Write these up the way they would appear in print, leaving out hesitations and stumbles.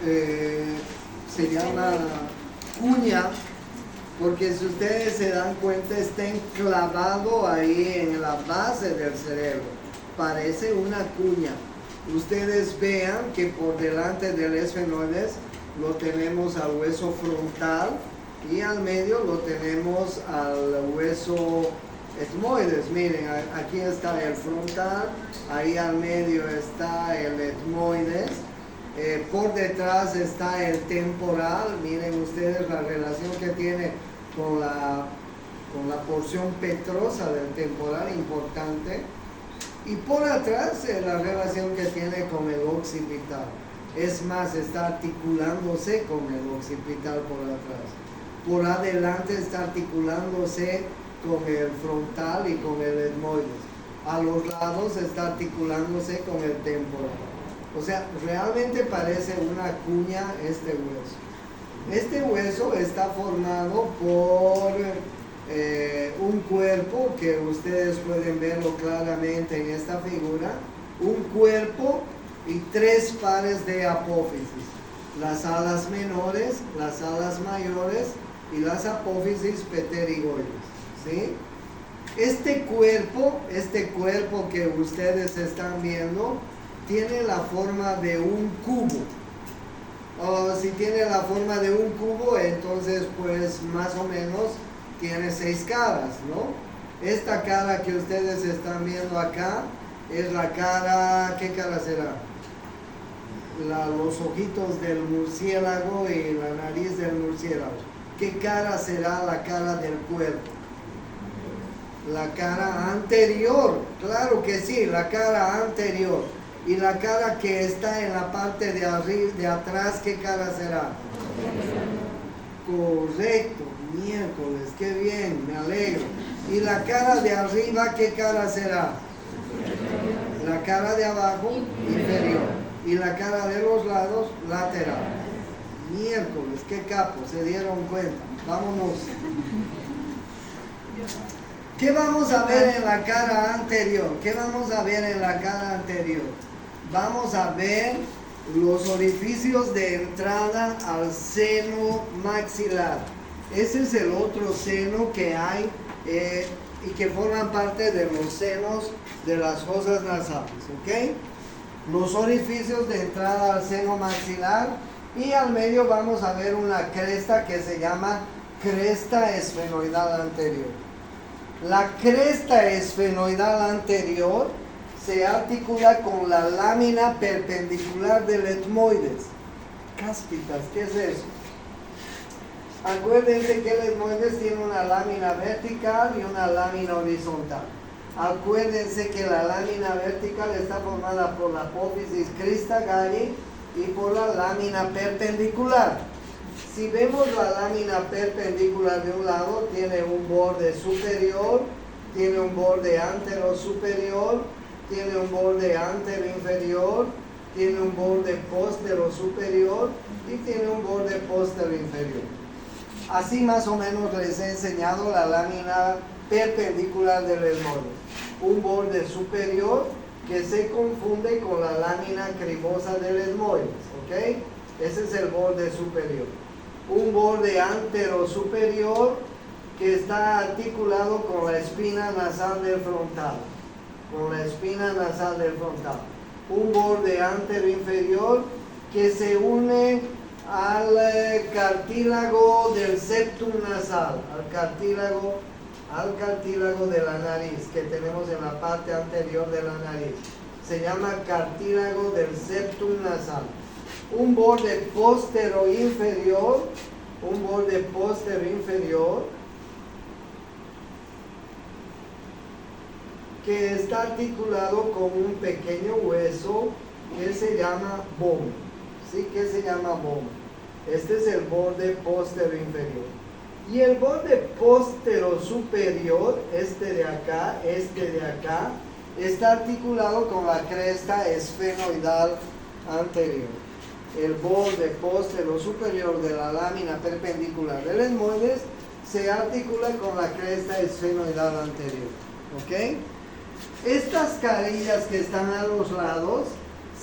se llama cuña, porque si ustedes se dan cuenta está enclavado ahí en la base del cerebro, parece una cuña. Ustedes vean que por delante del esfenoides lo tenemos al hueso frontal y al medio lo tenemos al hueso etmoides. Miren, aquí está el frontal, ahí al medio está el etmoides, por detrás está el temporal. Miren ustedes la relación que tiene con la porción petrosa del temporal, importante. Y por atrás la relación que tiene con el occipital. Es más, está articulándose con el occipital por atrás. Por adelante está articulándose con el frontal y con el etmoides. A los lados está articulándose con el temporal. O sea, realmente parece una cuña este hueso. Este hueso está formado por un cuerpo que ustedes pueden verlo claramente en esta figura. Un cuerpo y 3 pares de apófisis. Las alas menores, las alas mayores y las apófisis pterigoides. ¿Sí? Este cuerpo que ustedes están viendo tiene la forma de un cubo. O si tiene la forma de un cubo, entonces pues más o menos tiene 6 caras, ¿no? Esta cara que ustedes están viendo acá es la cara, ¿qué cara será? Los ojitos del murciélago y la nariz del murciélago. ¿Qué cara será la cara del cuerpo? La cara anterior, claro que sí, la cara anterior. Y la cara que está en la parte de arriba, de atrás, ¿qué cara será? Correcto, miércoles, qué bien, me alegro. Y la cara de arriba, ¿qué cara será? La cara de abajo, inferior. Y la cara de los lados, lateral. Miércoles, qué capo, se dieron cuenta. Vámonos. ¿Qué vamos a ver en la cara anterior? ¿Qué vamos a ver en la cara anterior? Vamos a ver los orificios de entrada al seno maxilar. Ese es el otro seno que hay y que forman parte de los senos de las fosas nasales, ¿ok? Los orificios de entrada al seno maxilar, y al medio vamos a ver una cresta que se llama cresta esfenoidal anterior. La cresta esfenoidal anterior se articula con la lámina perpendicular del etmoides. Cáspitas, ¿qué es eso? Acuérdense que el etmoides tiene una lámina vertical y una lámina horizontal. Acuérdense que la lámina vertical está formada por la apófisis crista galli y por la lámina perpendicular. Si vemos la lámina perpendicular de un lado, tiene un borde superior, tiene un borde antero superior, tiene un borde antero inferior, tiene un borde postero superior y tiene un borde postero inferior. Así más o menos les he enseñado la lámina perpendicular del etmoides. Un borde superior que se confunde con la lámina cribosa del etmoides, ¿ok? Ese es el borde superior. Un borde antero superior que está articulado con la espina nasal del frontal. Con la espina nasal del frontal. Un borde antero inferior que se une al cartílago del septum nasal, al cartílago de la nariz que tenemos en la parte anterior de la nariz. Se llama cartílago del septum nasal. Un borde póstero inferior, que está articulado con un pequeño hueso que se llama bóveda. ¿Sí? ¿Qué se llama bóveda? Este es el borde póstero inferior. Y el borde póstero superior, este de acá, está articulado con la cresta esfenoidal anterior. El borde póstero superior de la lámina perpendicular del etmoides se articula con la cresta esfenoidal anterior. ¿Ok? Estas carillas que están a los lados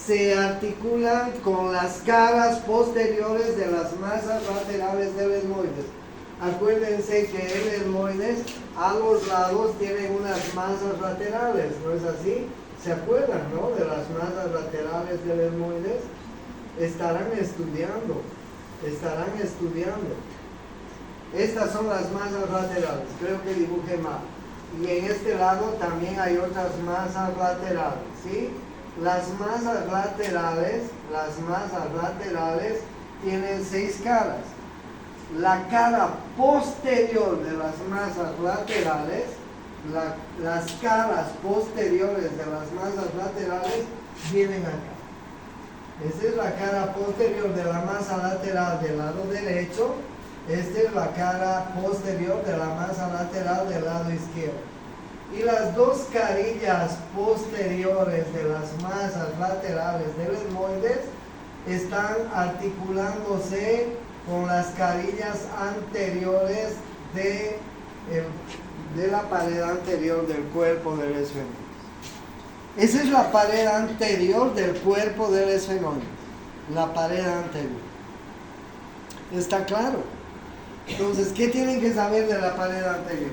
se articulan con las caras posteriores de las masas laterales del etmoides. Acuérdense que el etmoides a los lados tiene unas masas laterales, ¿no es así? ¿Se acuerdan, no? De las masas laterales del etmoides. Estarán estudiando. Estas son las masas laterales, creo que dibujé mal. Y en este lado también hay otras masas laterales, ¿sí? Las masas laterales tienen 6 caras. La cara posterior de las masas laterales, las caras posteriores de las masas laterales vienen acá. Esta es la cara posterior de la masa lateral del lado derecho. Esta es la cara posterior de la masa lateral del lado izquierdo. Y las dos carillas posteriores de las masas laterales del etmoides están articulándose con las carillas anteriores de la pared anterior del cuerpo del esfenoides. Esa es la pared anterior del cuerpo del esfenoides. La pared anterior. ¿Está claro? Entonces, ¿qué tienen que saber de la pared anterior?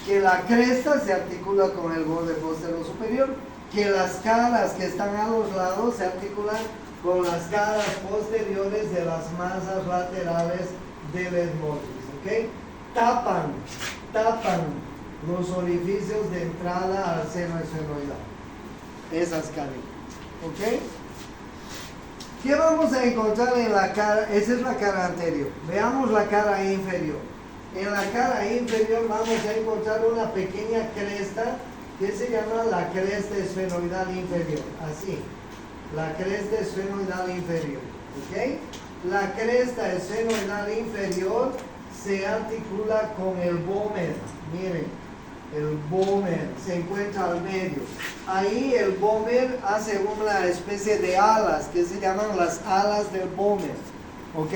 Que la cresta se articula con el borde posterior superior, que las caras que están a los lados se articulan con las caras posteriores de las masas laterales del etmoides, ¿ok? Tapan los orificios de entrada al seno esfenoidal. Esas carillas, ¿ok? ¿Qué vamos a encontrar en la cara? Esa es la cara anterior. Veamos la cara inferior. En la cara inferior vamos a encontrar una pequeña cresta que se llama la cresta esfenoidal inferior. Así, la cresta esfenoidal inferior. ¿Ok? La cresta esfenoidal inferior se articula con el vómer. Miren. El vómer se encuentra al medio. Ahí el vómer hace una especie de alas que se llaman las alas del vómer, ¿ok?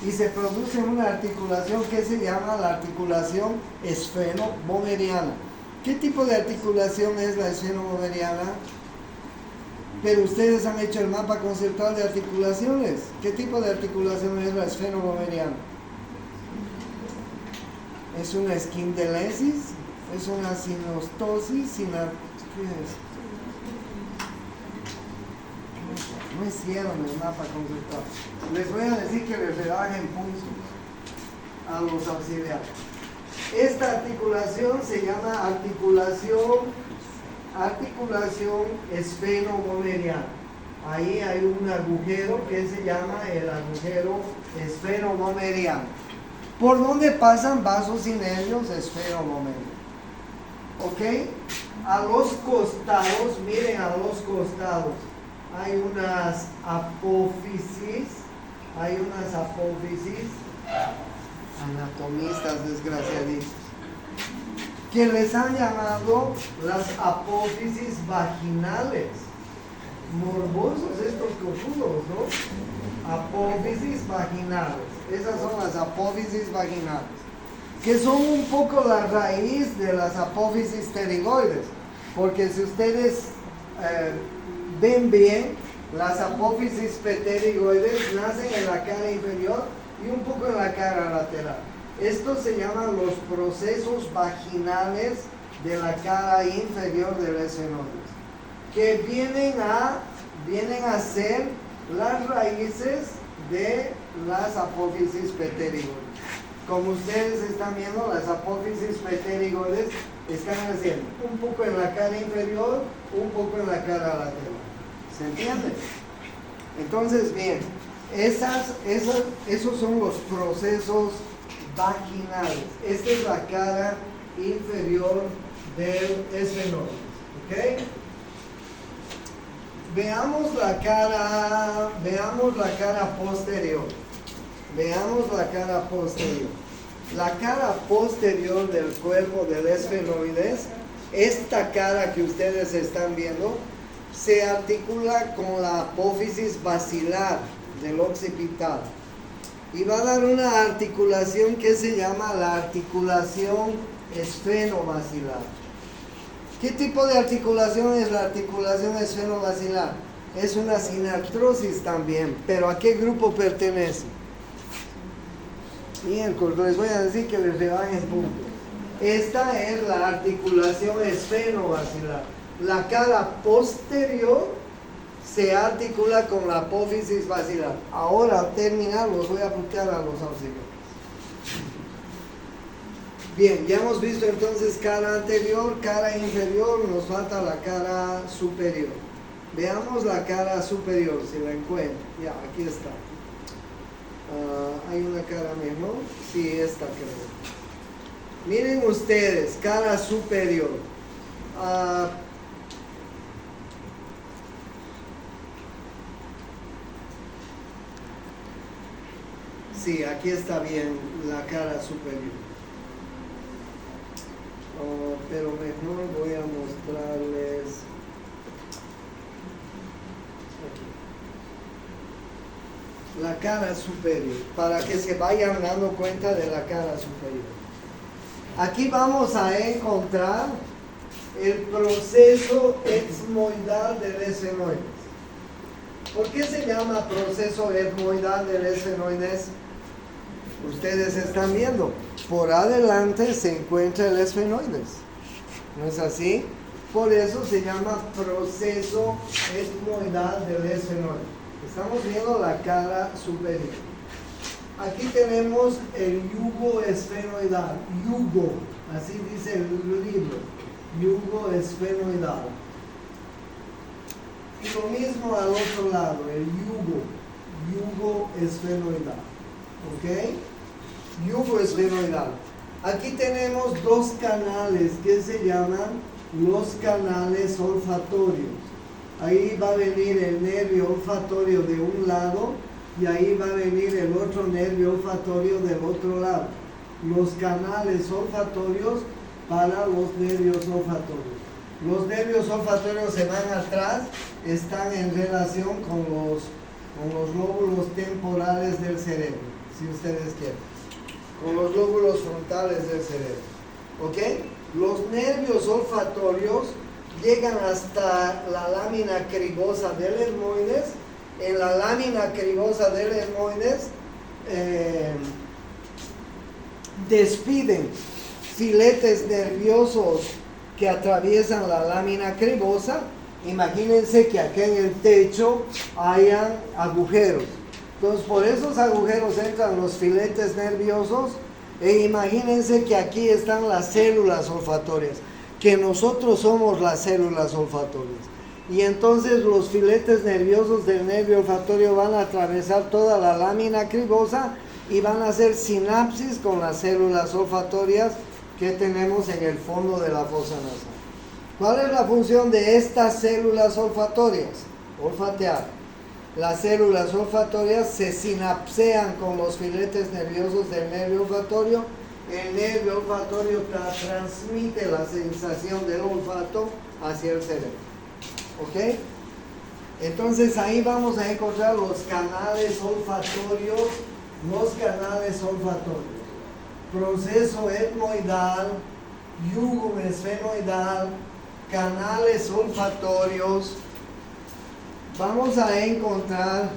Y se produce una articulación que se llama la articulación esfeno-vomeriana. ¿Qué tipo de articulación es la esfeno-vomeriana? Pero ustedes han hecho el mapa conceptual de articulaciones. ¿Qué tipo de articulación es la esfeno-vomeriana? ¿Es una esquindelesis? ¿Es una sinostosis? ¿Qué es? No hicieron el mapa conceptual. Les voy a decir que les rebajen puntos a los auxiliares. Esta articulación se llama articulación esfeno-vomeriana. Ahí hay un agujero que se llama el agujero esfeno-vomeriano. ¿Por dónde pasan vasos y nervios esfeno-vomerianos? ¿Ok? A los costados, miren, a los costados hay unas apófisis, anatomistas desgraciaditos, que les han llamado las apófisis vaginales. Morbosos estos cojudos, ¿no? Apófisis vaginales. Esas son las apófisis vaginales, que son un poco la raíz de las apófisis pterigoides, porque si ustedes ven bien, las apófisis pterigoides nacen en la cara inferior y un poco en la cara lateral. Estos se llaman los procesos vaginales de la cara inferior del esfenoides, que vienen a ser las raíces de las apófisis pterigoides. Como ustedes están viendo, las apófisis pterigoides están haciendo un poco en la cara inferior, un poco en la cara lateral. ¿Se entiende? Entonces, bien, esos son los procesos vaginales. Esta es la cara inferior del esfenoides. ¿Ok? Veamos la cara posterior. La cara posterior del cuerpo del esfenoides, esta cara que ustedes están viendo, se articula con la apófisis basilar del occipital. Y va a dar una articulación que se llama la articulación esfenobasilar. ¿Qué tipo de articulación es la articulación esfenobasilar? Es una sinartrosis también, pero ¿a qué grupo pertenece? Miércoles, les voy a decir que les rebajen puntos. Esta es la articulación esfenovacilar. La cara posterior se articula con la apófisis vacilar. Ahora, al terminar, los voy a apuntar a los auxiliares. Bien, ya hemos visto entonces cara anterior, cara inferior, nos falta la cara superior. Veamos la cara superior, si la encuentro. Ya, aquí está. ¿Hay una cara mejor? Sí, esta creo. Miren ustedes, cara superior. Sí, aquí está bien la cara superior. Pero mejor voy a mostrarles aquí. La cara superior, para que se vayan dando cuenta de la cara superior. Aquí vamos a encontrar el proceso etmoidal del esfenoides. ¿Por qué se llama proceso etmoidal del esfenoides? Ustedes están viendo, por adelante se encuentra el esfenoides. ¿No es así? Por eso se llama proceso etmoidal del esfenoides. Estamos viendo la cara superior. Aquí tenemos el yugo esfenoidal. Yugo, así dice el libro. Yugo esfenoidal. Y lo mismo al otro lado, el yugo esfenoidal. ¿Ok? Yugo esfenoidal. Aquí tenemos dos canales que se llaman los canales olfatorios. Ahí va a venir el nervio olfatorio de un lado y ahí va a venir el otro nervio olfatorio del otro lado. Los canales olfatorios para los nervios olfatorios. Los nervios olfatorios se van atrás, están en relación con los lóbulos temporales del cerebro, si ustedes quieren, con los lóbulos frontales del cerebro. ¿Ok? Los nervios olfatorios llegan hasta la lámina cribosa del etmoides. En la lámina cribosa del etmoides despiden filetes nerviosos que atraviesan la lámina cribosa. Imagínense que aquí en el techo hayan agujeros. Entonces por esos agujeros entran los filetes nerviosos e imagínense que aquí están las células olfatorias, que nosotros somos las células olfatorias. Y entonces los filetes nerviosos del nervio olfatorio van a atravesar toda la lámina cribosa y van a hacer sinapsis con las células olfatorias que tenemos en el fondo de la fosa nasal. ¿Cuál es la función de estas células olfatorias? Olfatear. Las células olfatorias se sinapsean con los filetes nerviosos del nervio olfatorio. El nervio olfatorio transmite la sensación del olfato hacia el cerebro. ¿Ok? Entonces ahí vamos a encontrar los canales olfatorios. Los canales olfatorios. Proceso etmoidal, yugo esfenoidal, canales olfatorios. Vamos a encontrar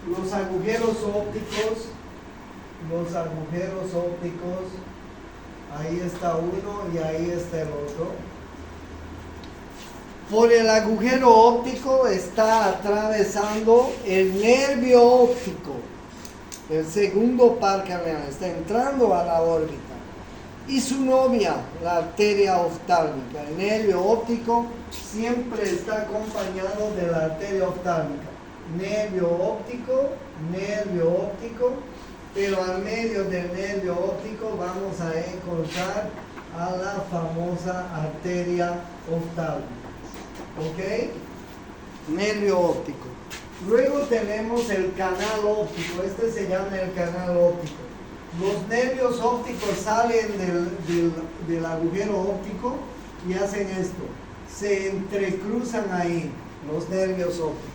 los agujeros ópticos. Los agujeros ópticos. Ahí está uno y ahí está el otro. Por el agujero óptico está atravesando el nervio óptico, el segundo par craneal, está entrando a la órbita. Y su novia, la arteria oftálmica. El nervio óptico siempre está acompañado de la arteria oftálmica. Nervio óptico, pero al medio del nervio óptico vamos a encontrar a la famosa arteria oftálmica. ¿Ok? Nervio óptico. Luego tenemos el canal óptico. Este se llama el canal óptico. Los nervios ópticos salen del agujero óptico y hacen esto. Se entrecruzan ahí los nervios ópticos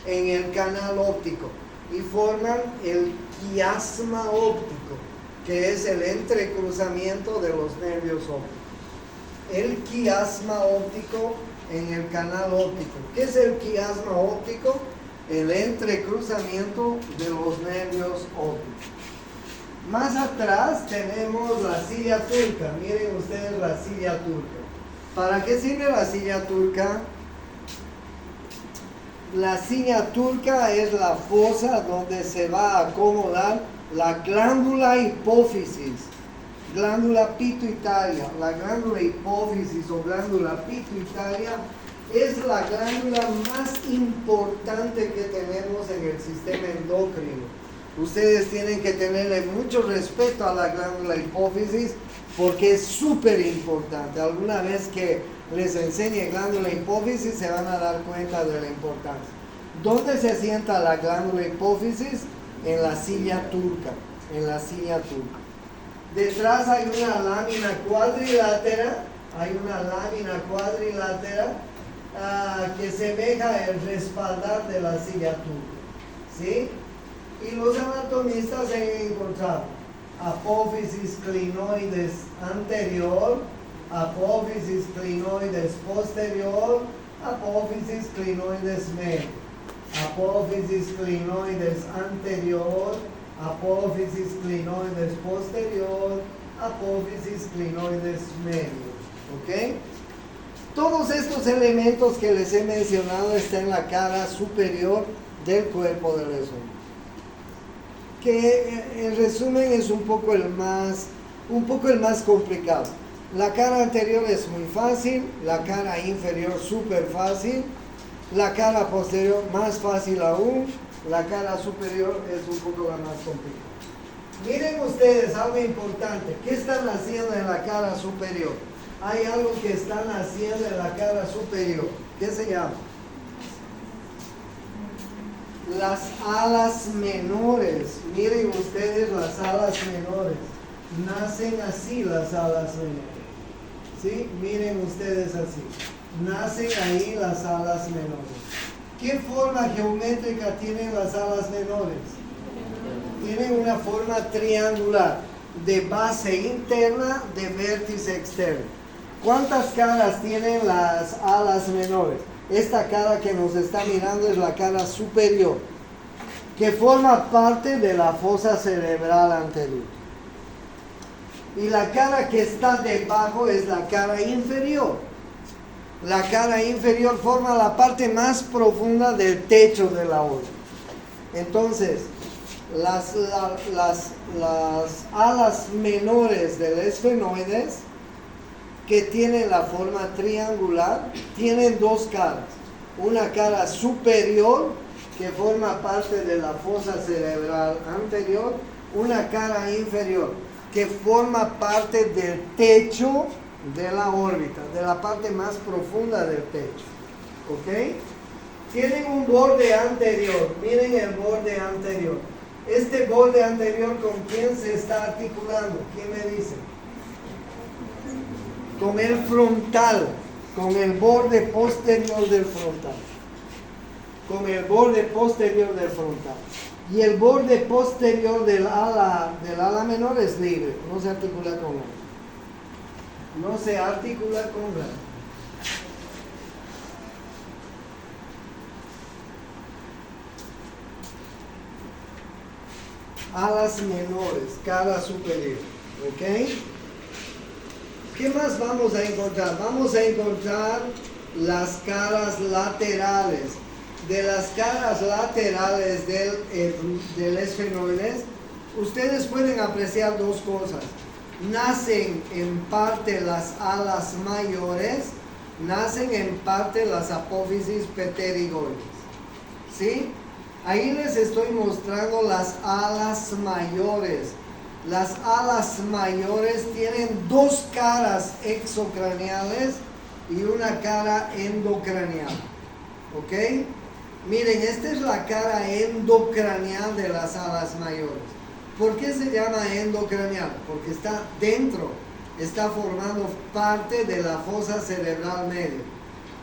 en el canal óptico y forman el quiasma óptico, que es el entrecruzamiento de los nervios ópticos. el quiasma óptico en el canal óptico. ¿Qué es el quiasma óptico? El entrecruzamiento de los nervios ópticos. Más atrás tenemos la silla turca. Miren ustedes la silla turca. ¿Para qué sirve la silla turca? La silla turca es la fosa donde se va a acomodar la glándula hipófisis, glándula pituitaria. La glándula hipófisis o glándula pituitaria es la glándula más importante que tenemos en el sistema endocrino. Ustedes tienen que tenerle mucho respeto a la glándula hipófisis porque es súper importante. Alguna vez que les enseñe glándula hipófisis se van a dar cuenta de la importancia. ¿Dónde se sienta la glándula hipófisis? En la silla turca. En la silla turca. Detrás hay una lámina cuadrilátera. Hay una lámina cuadrilátera que semeja el respaldar de la silla turca. ¿Sí? Y los anatomistas han encontrado apófisis clinoides anterior, apófisis clinoides posterior, apófisis clinoides medio, apófisis clinoides anterior, apófisis clinoides posterior, apófisis clinoides medio. ¿Ok? Todos estos elementos que les he mencionado están en la cara superior del cuerpo del resumen. Que el resumen es un poco el más complicado. La cara anterior es muy fácil, la cara inferior súper fácil, la cara posterior más fácil aún, la cara superior es un poco la más complicada. Miren ustedes algo importante, ¿qué están haciendo en la cara superior? Hay algo que están haciendo en la cara superior, ¿qué se llama? Las alas menores. Miren ustedes las alas menores. Nacen así las alas menores. ¿Sí? Miren ustedes así. Nacen ahí las alas menores. ¿Qué forma geométrica tienen las alas menores? Tienen una forma triangular, de base interna, de vértice externo. ¿Cuántas caras tienen las alas menores? Esta cara que nos está mirando es la cara superior, que forma parte de la fosa cerebral anterior. Y la cara que está debajo es la cara inferior. La cara inferior forma la parte más profunda del techo de la órbita. Entonces, las alas menores del esfenoides, que tienen la forma triangular, tienen dos caras. Una cara superior, que forma parte de la fosa cerebral anterior, una cara inferior, que forma parte del techo de la órbita, de la parte más profunda del techo. ¿Ok? Tienen un borde anterior. Miren el borde anterior. Este borde anterior, ¿con quién se está articulando? ¿Quién me dice? Con el frontal, con el borde posterior del frontal. Con el borde posterior del frontal. Y el borde posterior del ala menor es libre, no se articula con nada. No se articula con nada. Alas menores, cara superior. ¿Ok? ¿Qué más vamos a encontrar? Vamos a encontrar las caras laterales. De las caras laterales del esfenoides, ustedes pueden apreciar dos cosas. Nacen en parte las alas mayores, nacen en parte las apófisis pterigoides. ¿Sí? Ahí les estoy mostrando las alas mayores. Las alas mayores tienen dos caras exocraneales y una cara endocraneal. ¿Ok? Miren, esta es la cara endocraneal de las alas mayores. ¿Por qué se llama endocraneal? Porque está dentro, está formando parte de la fosa cerebral media.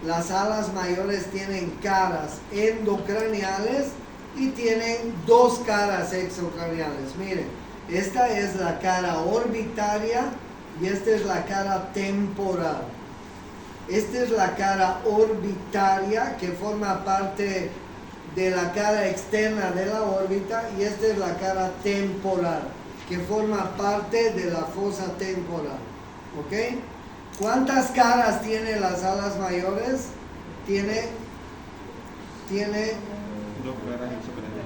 Las alas mayores tienen caras endocraneales y tienen dos caras exocraneales. Miren, esta es la cara orbitaria y esta es la cara temporal. Esta es la cara orbitaria que forma parte de la cara externa de la órbita, y esta es la cara temporal que forma parte de la fosa temporal. ¿Ok? ¿Cuántas caras tiene las alas mayores? Tiene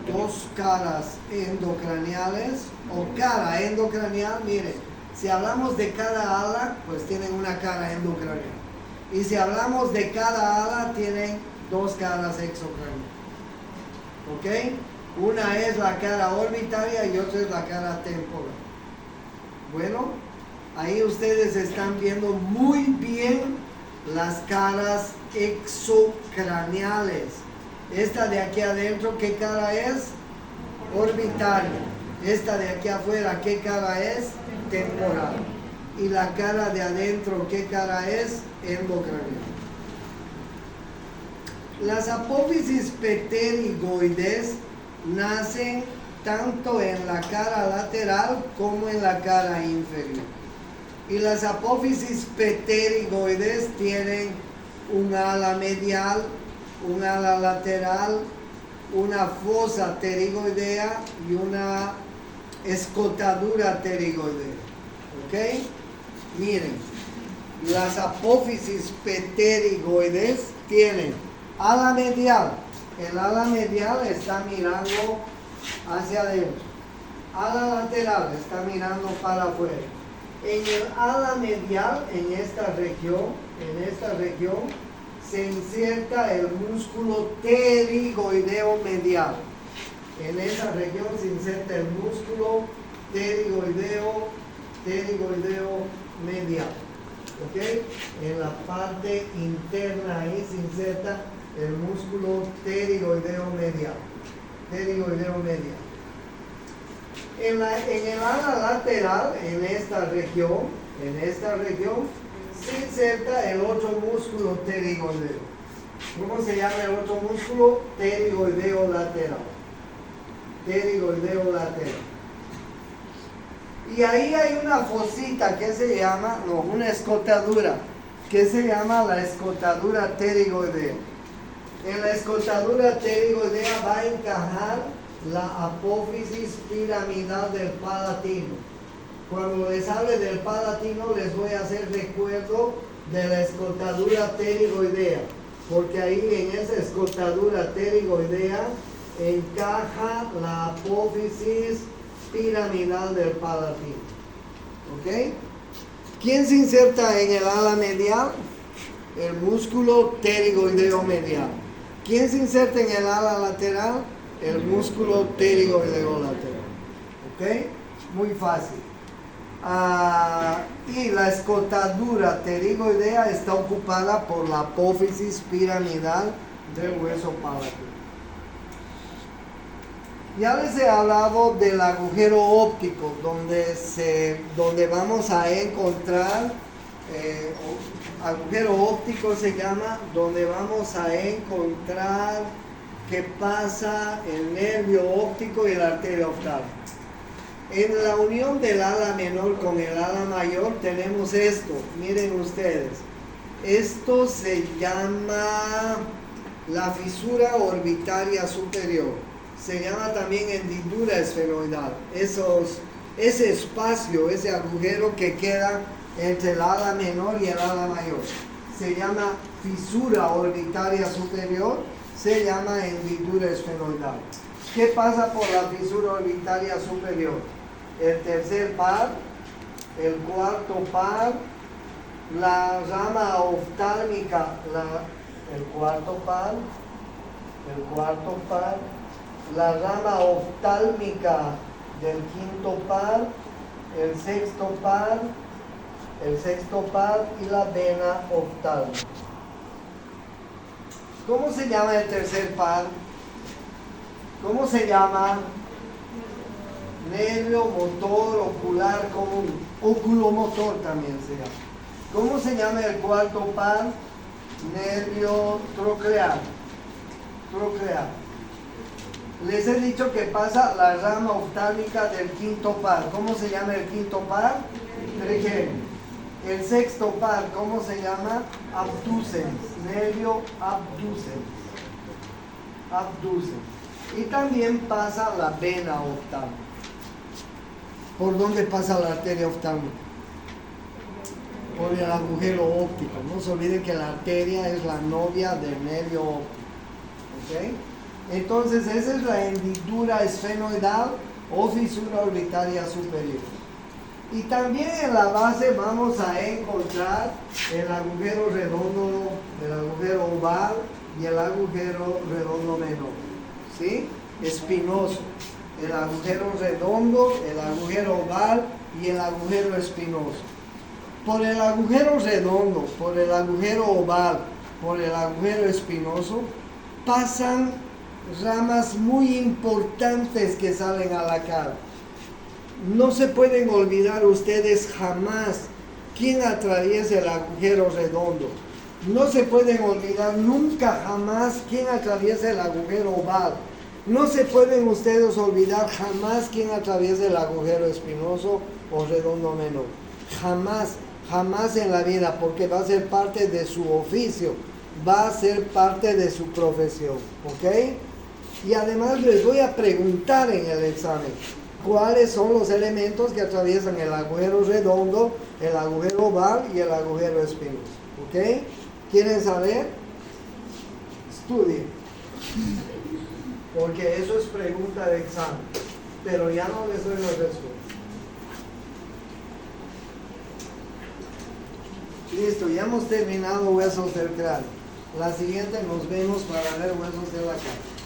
dos caras endocraniales, o cara endocranial. Mire, si hablamos de cada ala, pues tienen una cara endocranial, y si hablamos de cada ala, tienen dos caras exocraniales. ¿Ok? Una es la cara orbitaria y otra es la cara temporal. Bueno, ahí ustedes están viendo muy bien las caras exocraniales. Esta de aquí adentro, ¿qué cara es? Orbitaria. Esta de aquí afuera, ¿qué cara es? Temporal. Y la cara de adentro, ¿qué cara es? Endocranial. Las apófisis pterigoides nacen tanto en la cara lateral como en la cara inferior. Y las apófisis pterigoides tienen un ala medial, un ala lateral, una fosa pterigoidea y una escotadura pterigoidea. ¿Ok? Miren, las apófisis pterigoides tienen ala medial. El ala medial está mirando hacia adentro. Ala lateral está mirando para afuera. En el ala medial, en esta región, se inserta el músculo pterigoideo medial. En esa región se inserta el músculo pterigoideo medial. ¿Ok? En la parte interna ahí se inserta el músculo pterigoideo medial. En el ala lateral, en esta región, se inserta el otro músculo pterigoideo. ¿Cómo se llama el otro músculo? Pterigoideo lateral. Y ahí hay una fosita que se llama, una escotadura, que se llama la escotadura pterigoidea. En la escotadura pterigoidea va a encajar la apófisis piramidal del palatino. Cuando les hable del palatino, les voy a hacer recuerdo de la escotadura pterigoidea, porque ahí en esa escotadura pterigoidea encaja la apófisis piramidal del palatino. ¿Ok? ¿Quién se inserta en el ala medial? El músculo pterigoideo medial. ¿Quién se inserta en el ala lateral? El músculo pterigoideo lateral. ¿Ok? Muy fácil. Y la escotadura pterigoidea está ocupada por la apófisis piramidal del hueso palatino. Ya les he hablado del agujero óptico, donde vamos a encontrar, agujero óptico se llama, donde vamos a encontrar qué pasa el nervio óptico y la arteria oftálmica. En la unión del ala menor con el ala mayor tenemos esto, miren ustedes, esto se llama la fisura orbitaria superior. Se llama también hendidura esfenoidal. Ese espacio, ese agujero que queda entre el ala menor y el ala mayor, se llama fisura orbitaria superior, se llama hendidura esfenoidal. ¿Qué pasa por la fisura orbitaria superior? El tercer par, el cuarto par, la rama oftálmica, el cuarto par, la rama oftálmica del quinto par, el sexto par y la vena oftálmica. ¿Cómo se llama el tercer par? ¿Cómo se llama? Nervio motor ocular común. Oculomotor también se llama. ¿Cómo se llama el cuarto par? Nervio troclear. Les he dicho que pasa la rama oftálmica del quinto par. ¿Cómo se llama el quinto par? Trigemio. El sexto par, ¿cómo se llama? Abducens, nervio abducens. Abducens. Y también pasa la vena oftalmo. ¿Por dónde pasa la arteria oftalmo? Por el agujero óptico. No se olviden que la arteria es la novia del nervio óptico. ¿Ok? Entonces esa es la hendidura esfenoidal o fisura orbitaria superior. Y también en la base vamos a encontrar el agujero redondo, el agujero oval y el agujero redondo menor. ¿Sí? Espinoso. El agujero redondo, el agujero oval y el agujero espinoso. Por el agujero redondo, por el agujero oval, por el agujero espinoso, pasan ramas muy importantes que salen a la cara. No se pueden olvidar ustedes jamás quién atraviesa el agujero redondo. No se pueden olvidar nunca jamás quién atraviesa el agujero oval. No se pueden ustedes olvidar jamás quién atraviesa el agujero espinoso o redondo menor. Jamás, jamás en la vida, porque va a ser parte de su oficio, va a ser parte de su profesión, ¿ok? Y además les voy a preguntar en el examen, ¿cuáles son los elementos que atraviesan el agujero redondo, el agujero oval y el agujero espinoso? ¿Ok? ¿Quieren saber? Estudien. Porque eso es pregunta de examen. Pero ya no les doy la respuesta. Listo, ya hemos terminado huesos del cráneo. La siguiente nos vemos para ver huesos de la cara.